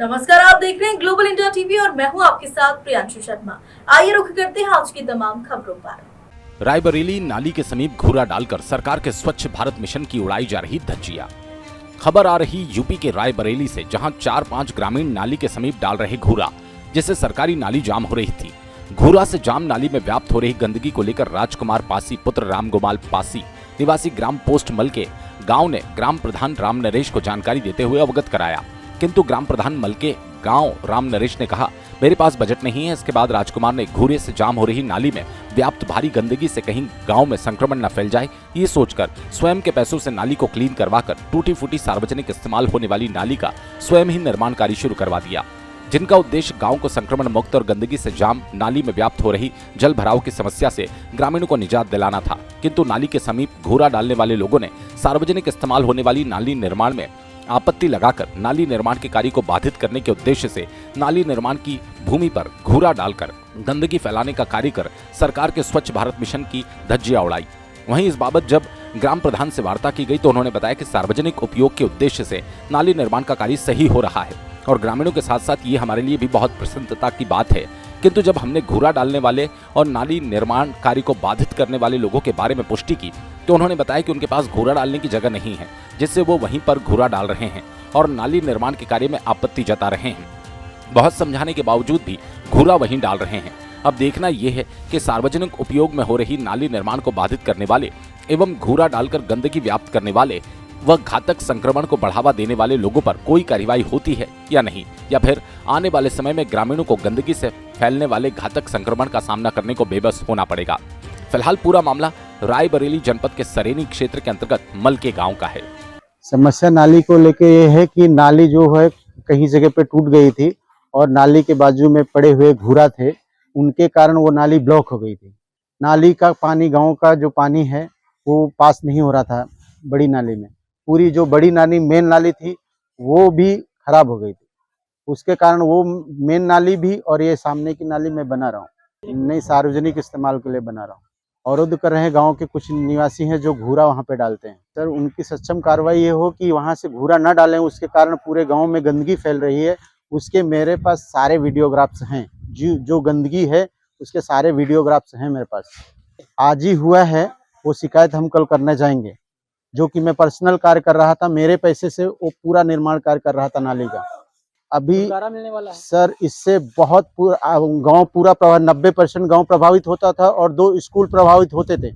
नमस्कार, आप देख रहे हैं ग्लोबल इंडिया टीवी और मैं हूं आपके साथ प्रियांशु शर्मा। आइए रुख करते हैं आज की तमाम खबरों पर। रायबरेली नाली के समीप घूरा डालकर सरकार के स्वच्छ भारत मिशन की उड़ाई जा रही धज्जियां। खबर आ रही यूपी के रायबरेली से, जहां 4-5 ग्रामीण नाली के समीप डाल रहे घूरा, जिससे सरकारी नाली जाम हो रही थी। घूरा से जाम नाली में व्याप्त हो रही गंदगी को लेकर राजकुमार पासी पुत्र रामगोपाल पासी निवासी ग्राम पोस्ट मल के गांव ने ग्राम प्रधान राम नरेश को जानकारी देते हुए अवगत कराया, किंतु ग्राम प्रधान मल के गांव राम नरेश ने कहा, मेरे पास बजट नहीं है। इसके बाद राजकुमार ने घूरे से जाम हो रही नाली में व्याप्त भारी गंदगी से कहीं गांव में संक्रमण न फैल जाए, ये सोचकर स्वयं के पैसों से नाली को क्लीन करवाकर टूटी फूटी सार्वजनिक इस्तेमाल होने वाली नाली का स्वयं ही निर्माण कार्य शुरू करवा दिया, जिनका उद्देश्य गांव को संक्रमण मुक्त और गंदगी से जाम नाली में व्याप्त हो रही जल भराव की समस्या से ग्रामीणों को निजात दिलाना था। किंतु नाली के समीप घूरा डालने वाले लोगों ने सार्वजनिक इस्तेमाल होने वाली नाली निर्माण में आपत्ति लगाकर नाली निर्माण के कार्य को बाधित करने के उद्देश्य से नाली निर्माण की भूमि पर घूरा डालकर गंदगी फैलाने का कार्य कर सरकार के स्वच्छ भारत मिशन की धज्जियां उड़ाई। वहीं इस बाबत जब ग्राम प्रधान से वार्ता की गई तो उन्होंने बताया कि सार्वजनिक उपयोग के उद्देश्य से नाली निर्माण का कार्य सही हो रहा है और ग्रामीणों के साथ साथ ये हमारे लिए भी बहुत प्रसन्नता की बात है। किंतु जब हमने घूरा डालने वाले और नाली निर्माण कार्य को बाधित करने वाले लोगों के बारे में पुष्टि की तो उन्होंने बताया कि उनके पास घूरा डालने की जगह नहीं है, जिससे वो वहीं पर घूरा डाल रहे हैं और नाली निर्माण के कार्य में आपत्ति जता रहे हैं। बहुत समझाने के बावजूद भी घूरा वहीं डाल रहे हैं। अब देखना यह है कि सार्वजनिक उपयोग में हो रही नाली निर्माण को बाधित करने वाले एवं घूरा डालकर गंदगी व्याप्त करने वाले व घातक संक्रमण को बढ़ावा देने वाले लोगों पर कोई कार्रवाई होती है या नहीं, या फिर आने वाले समय में ग्रामीणों को गंदगी से फैलने वाले घातक संक्रमण का सामना करने को बेबस होना पड़ेगा। फिलहाल पूरा मामला रायबरेली जनपद के सरेनी क्षेत्र के अंतर्गत मल के गांव का है। समस्या नाली को लेके ये है कि नाली जो है कहीं जगह पे टूट गई थी और नाली के बाजू में पड़े हुए घूरा थे, उनके कारण वो नाली ब्लॉक हो गई थी। नाली का पानी, गांव का जो पानी है वो पास नहीं हो रहा था बड़ी नाली में। पूरी जो बड़ी नाली मेन नाली थी वो भी खराब हो गई थी, उसके कारण वो मेन नाली भी और ये सामने की नाली में बना रहा हूँ, नहीं सार्वजनिक इस्तेमाल के लिए बना रहा हूँ। अवरुद्ध कर रहे हैं गांव के कुछ निवासी हैं जो घूरा वहां पे डालते हैं। सर, उनकी सक्षम कार्रवाई ये हो कि वहां से घूरा न डालें, उसके कारण पूरे गांव में गंदगी फैल रही है। उसके मेरे पास सारे वीडियोग्राफ्स हैं, जो गंदगी है उसके सारे वीडियोग्राफ्स हैं मेरे पास। आज ही हुआ है, वो शिकायत हम कल करने जाएंगे। जो कि मैं पर्सनल कार्य कर रहा था, मेरे पैसे से वो पूरा निर्माण कार्य कर रहा था नाली का। अभी मिलने वाला है सर, इससे बहुत गांव पूरा 90% गांव प्रभावित होता था और 2 स्कूल प्रभावित होते थे।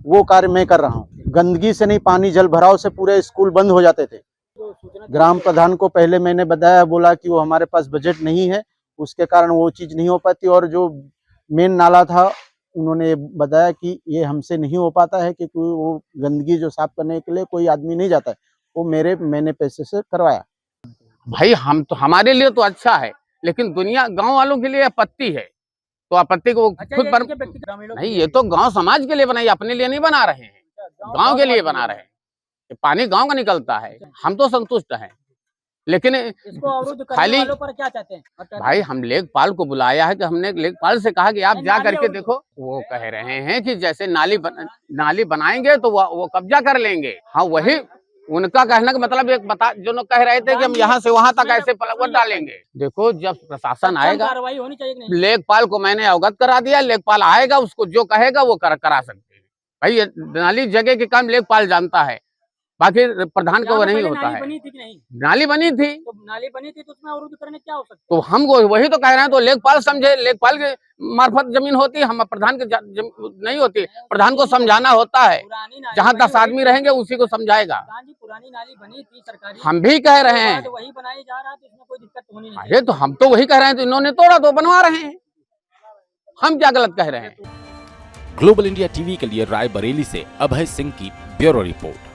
वो कार्य मैं कर रहा हूँ। गंदगी से नहीं, पानी जल भराव से पूरे स्कूल बंद हो जाते थे। ग्राम प्रधान को पहले मैंने बताया, बोला कि वो हमारे पास बजट नहीं है, उसके कारण वो चीज नहीं हो पाती। और जो मेन नाला था उन्होंने बताया कि ये हमसे नहीं हो पाता है क्योंकि वो गंदगी जो साफ करने के लिए कोई आदमी नहीं जाता है, वो मैंने पैसे से करवाया। भाई हम तो, हमारे लिए तो अच्छा है, लेकिन दुनिया गांव वालों के लिए आपत्ति है, तो आपत्ति को खुद नहीं, ये तो गांव समाज के लिए बनाई, अपने लिए नहीं बना रहे हैं, गांव के लिए बना रहे हैं। पानी गांव का निकलता है, हम तो संतुष्ट हैं, लेकिन खाली पर क्या चाहते हैं भाई? हम लेखपाल को बुलाया है कि हमने लेखपाल से कहा कि आप जा करके देखो। वो कह रहे हैं कि जैसे नाली बनाएंगे तो वो कब्जा कर लेंगे। हाँ, वही उनका कहने का मतलब एक जो कह रहे थे कि हम यहाँ से वहां तक ऐसे पलट डालेंगे। देखो, जब प्रशासन आएगा, कार्रवाई होनी चाहिए। लेखपाल को मैंने अवगत करा दिया, लेखपाल आएगा, उसको जो कहेगा वो करा सकते हैं। भाई, नाली जगह के काम लेखपाल जानता है, बाकी प्रधान का वो नहीं होता है। बनी थी कि नहीं? नाली बनी थी, तो नाली बनी थी तो उसमें अवरुद्ध करने क्या हो सकता है? तो हम वही तो कह रहे हैं, तो लेखपाल समझे, लेखपाल के मार्फत जमीन होती है, हम प्रधान के नहीं होती। प्रधान को समझाना होता है, जहाँ 10 आदमी रहेंगे उसी को समझाएगा। पुरानी नाली बनी थी सरकारी, हम भी कह रहे हैं, तो वही बनाई जा रहा है, तो इसमें कोई दिक्कत होनी नहीं। अरे तो हम तो वही कह रहे हैं, तो इन्होंने तोड़ा तो बनवा रहे हैं, हम क्या गलत कह रहे हैं? ग्लोबल इंडिया टीवी के लिए रायबरेली से अभय सिंह की ब्यूरो रिपोर्ट।